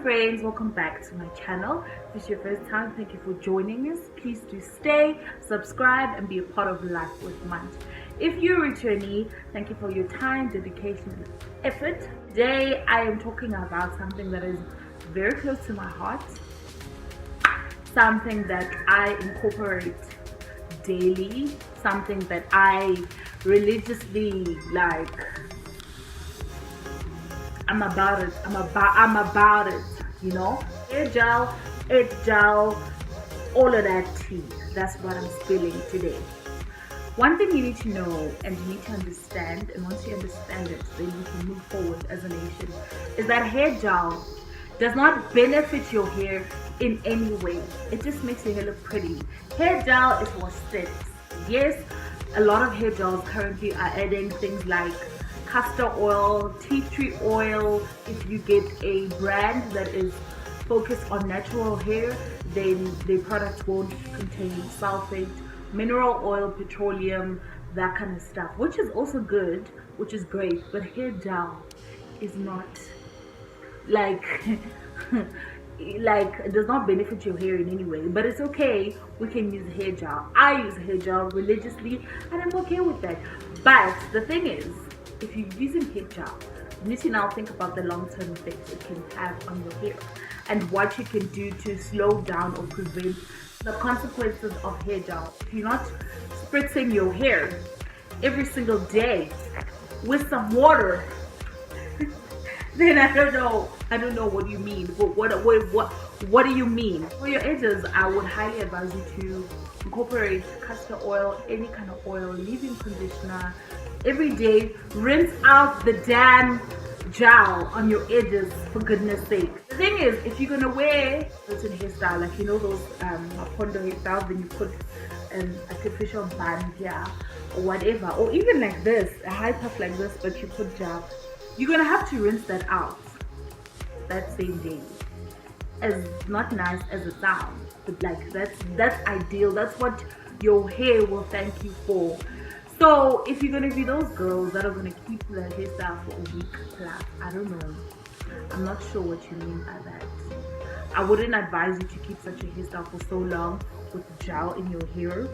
friends, welcome back to my channel. If this is your first time, thank you for joining us. Please do stay, subscribe, and be a part of Life with Munch. If you're a returnee, thank you for your time, dedication, and effort. Today I am talking about something that is very close to my heart, something that I incorporate daily, something that I religiously like. I'm about it. I'm about it. You know, hair gel, egg gel, all of that tea. That's what I'm spilling today. One thing you need to know and you need to understand, and once you understand it, then you can move forward as a nation, is that hair gel does not benefit your hair in any way. It just makes your hair look pretty. Hair gel is for aesthetics. Yes, a lot of hair gels currently are adding things like castor oil, tea tree oil. If you get a brand that is focused on natural hair, then the product won't contain sulfate, mineral oil, petroleum, that kind of stuff, which is also good, which is great. But hair gel is not like it does not benefit your hair in any way, but it's okay. We can use hair gel. I use hair gel religiously and I'm okay with that. But the thing is, if you're using hair gel, you need to now think about the long-term effects it can have on your hair and what you can do to slow down or prevent the consequences of hair gel. If you're not spritzing your hair every single day with some water, then I don't know what you mean. What do you mean? For your edges, I would highly advise you to incorporate castor oil, any kind of oil, leave-in conditioner every day. Rinse out the damn gel on your edges, for goodness sake. The thing is, if you're gonna wear certain hairstyle, like you know those hoarder hairstyles, then you put an artificial band here or whatever, or even like this, a high puff like this, but you put gel, you're gonna have to rinse that out that same day. As not nice as it sounds, but like that's ideal. That's what your hair will thank you for. So if you're gonna be those girls that are gonna keep the hairstyle for a week plus, I don't know, I'm not sure what you mean by that. I wouldn't advise you to keep such a hairstyle for so long with gel in your hair.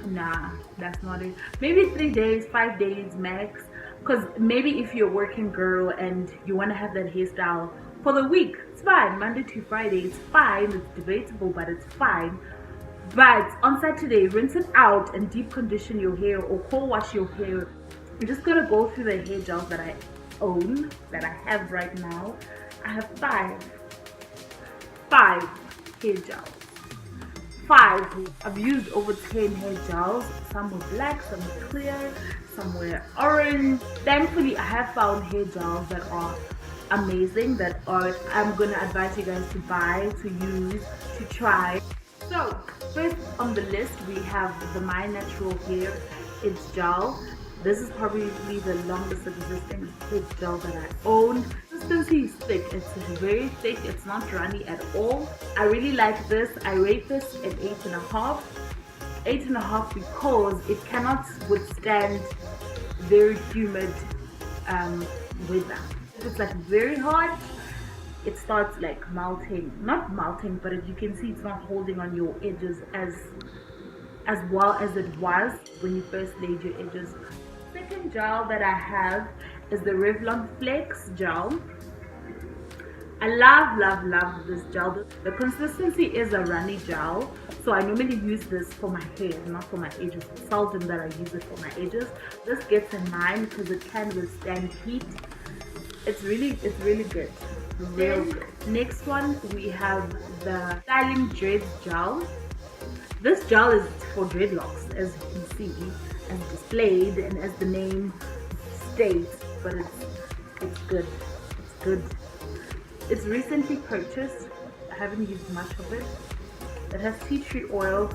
Nah, that's not it. Maybe 3 days, 5 days max. Because maybe if you're a working girl and you want to have that hairstyle for the week, it's fine. Monday to Friday, it's fine. It's debatable, but it's fine. But on Saturday, rinse it out and deep condition your hair or cold wash your hair. I'm just going to go through the hair gels that I own, that I have right now. I have five hair gels. 5. I've used over 10 hair gels. Some were black, some were clear, some were orange. Thankfully, I have found hair gels that are amazing, that I'm gonna advise you guys to buy, to use, to try. So first on the list we have the My Natural Hair It's Gel. This is probably the longest existing hair gel that I own. Consistency is thick. It's very thick. It's not runny at all. I really like this. I rate this at 8.5. 8.5 because it cannot withstand very humid weather. If it's like very hot, it starts like melting. Not melting, but as you can see, it's not holding on your edges as well as it was when you first laid your edges. Second gel that I have is the Revlon Flex gel. I love this gel. The consistency is a runny gel, so I normally use this for my hair, not for my edges. It's seldom that I use it for my edges. This gets in mine because it can withstand heat. It's really good, real good. Next one we have the Styling Dreads gel. This gel is for dreadlocks, as you can see, as displayed and as the name states, but it's good. It's good. It's recently purchased. I haven't used much of it. It has tea tree oil.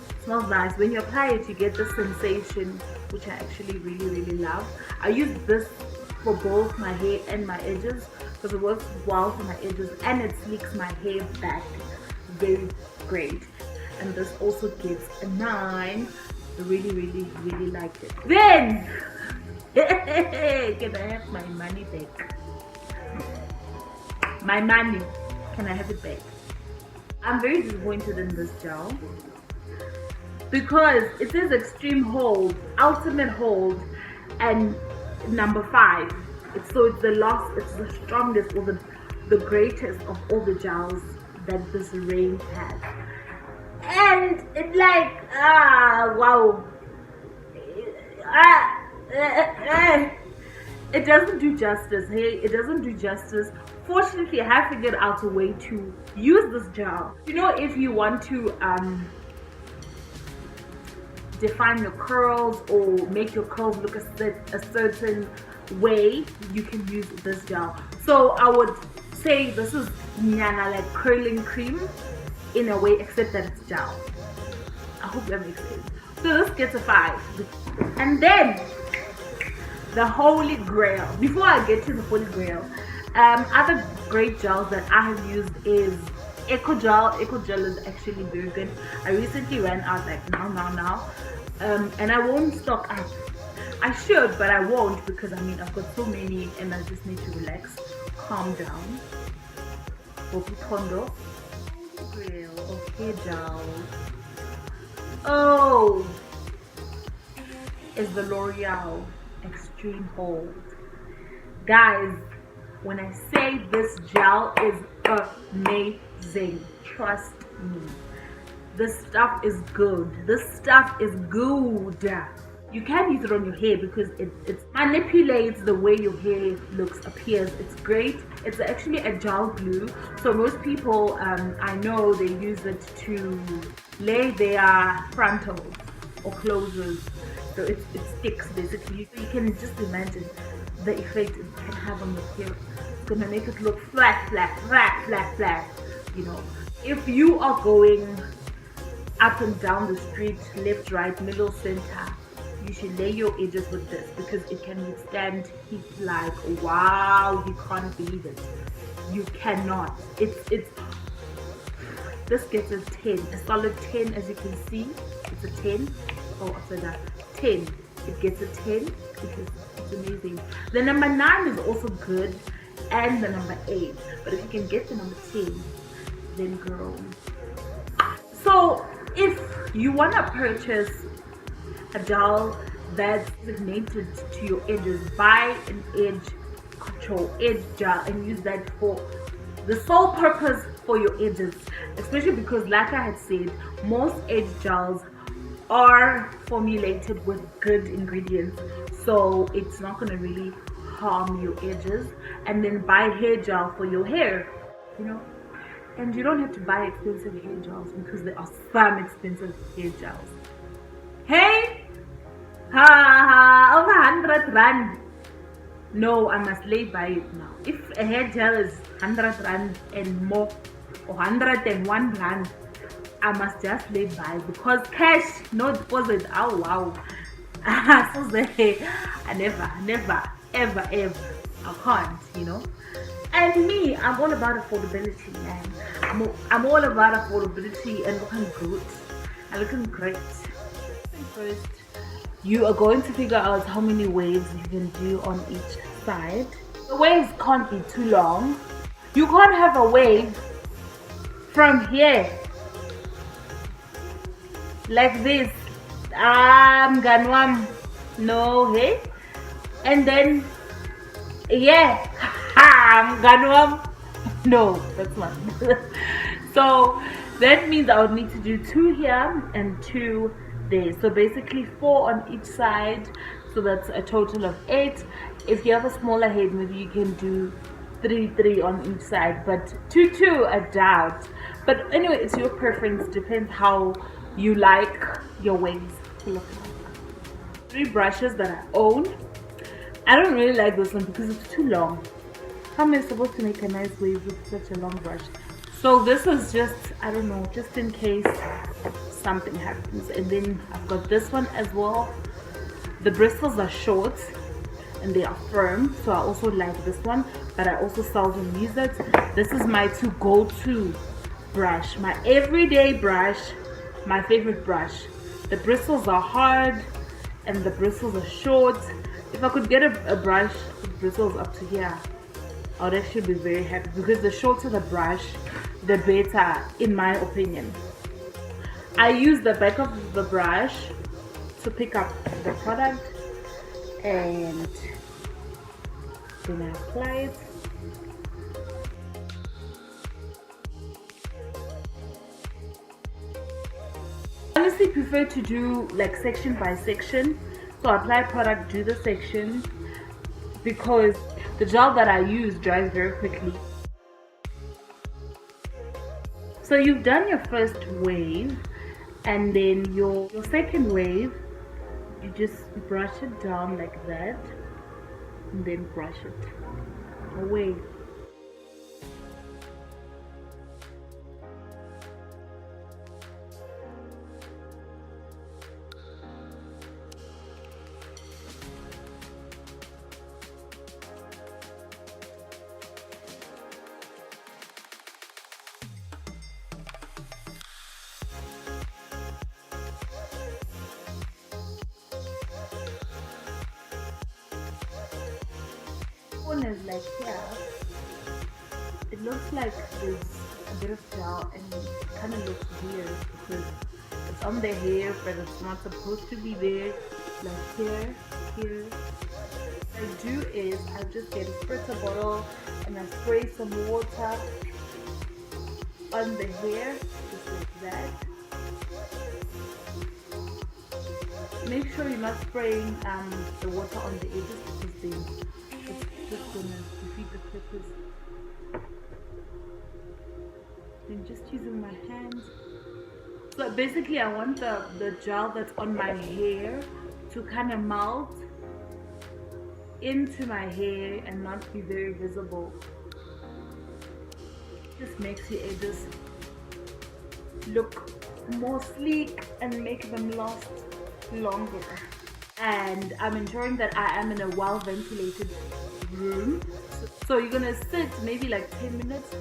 It smells nice. When you apply it, you get this sensation, which I actually really love. I use this for both my hair and my edges because it works well for my edges and it sleeks my hair back very great. And this also gives a 9. I really like it. Then can I have my money back? My money, can I have it back? I'm very disappointed in this gel because it says extreme hold, ultimate hold, and number 5. It's the strongest or the greatest of all the gels that this range has. And it's like, wow. It doesn't do justice. Hey, it doesn't do justice. Fortunately, I have figured out a way to use this gel. You know, if you want to define your curls or make your curls look a certain way, you can use this gel. So I would say this is nyana like curling cream in a way, except that it's gel. I hope that makes sense. So this gets a 5. And then the holy grail. Before I get to the holy grail, other great gels that I have used is Eco Gel. Eco Gel is actually very good. I recently ran out like now. And I won't stock up. I should, but I won't, because I mean I've got so many and I just need to relax, calm down. Kondo. Grail of hair gel. Oh, is the L'Oreal Extreme Hold. Guys, when I say this gel is amazing, trust me. This stuff is good. This stuff is good. You can use it on your hair because it manipulates the way your hair appears. It's great. It's actually a gel glue. So most people, I know, they use it to lay their frontals or closures. So it sticks basically. So you can just imagine the effect it can have on your hair. It's gonna make it look flat. You know, if you are going up and down the street, left, right, middle, center, you should lay your edges with this because it can withstand heat like wow. You can't believe it. You cannot. This gets a 10, a solid 10. As you can see, it's a 10. Oh, after that 10, it gets a 10 because it's amazing. The number 9 is also good, and the number 8, but if you can get the number 10, then girl. So if you want to purchase a gel that's designated to your edges, buy an edge control edge gel and use that for the sole purpose for your edges, especially because, like I had said, most edge gels are formulated with good ingredients, so it's not going to really harm your edges. And then buy hair gel for your hair, you know. And you don't have to buy expensive hair gels because there are some expensive hair gels. Hey, over 100 rand. No, I must lay by it now. If a hair gel is 100 rand and more, or 101 rand, I must just lay by because cash, no deposit. Oh wow. So say, I never, ever, I can't, you know. And me, I'm all about affordability, man. I'm all about affordability and looking good and looking great. First, you are going to figure out how many waves you can do on each side. The waves can't be too long. You can't have a wave from here like this. Ganwam. No, hey? And then, yeah. Ganwam. No, that's not. So that means I would need to do 2 here and 2 there. So basically 4 on each side. So that's a total of 8. If you have a smaller head, maybe you can do 3 on each side. But 2, I doubt. But anyway, it's your preference. Depends how you like your waves to look like. 3 brushes that I own. I don't really like this one because it's too long. How am I supposed to make a nice wave with such a long brush? So this is just, I don't know, just in case something happens. And then I've got this one as well. The bristles are short and they are firm, so I also like this one, but I also seldom use it. This is my go-to brush, my everyday brush, my favorite brush. The bristles are hard and the bristles are short. If I could get a brush with bristles up to here, I would actually be very happy, because the shorter the brush, the better, in my opinion. I use the back of the brush to pick up the product, and then I apply it. I honestly prefer to do like section by section. So apply product, do the section, because the gel that I use dries very quickly. So you've done your first wave, and then your second wave, you just brush it down like that, and then brush it away. One is like here. It looks like there's a bit of gel, and it kind of looks weird because it's on the hair, but it's not supposed to be there. Like here. What I do is I just get a spritzer bottle and I spray some water on the hair, just like that. Make sure you're not spraying the water on the edges, because then it's just gonna defeat the purpose. Then just using my hands. So basically I want the gel that's on my hair to kind of melt into my hair and not be very visible. Just makes your edges look more sleek and make them last longer. And I'm ensuring that I am in a well ventilated room. So you're gonna sit maybe like 10 minutes,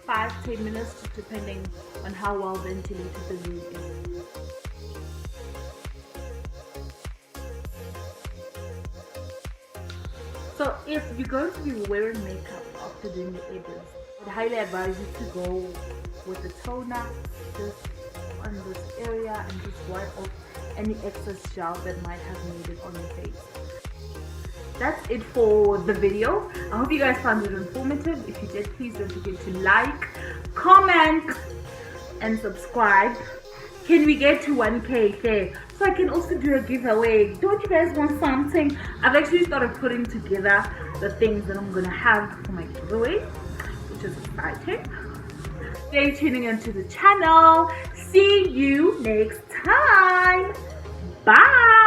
5-10 minutes, just depending on how well ventilated the room is. So if you're going to be wearing makeup after doing the edges, I'd highly advise you to go with the toner just on this area and just wipe off any excess gel that might have made it on your face. That's it for the video. I hope you guys found it informative. If you did, please don't forget to like, comment, and subscribe. Can we get to 1K there, so I can also do a giveaway? Don't you guys want something? I've actually started putting together the things that I'm gonna have for my giveaway, which is exciting. Stay tuning into the channel. See you next time. Bye.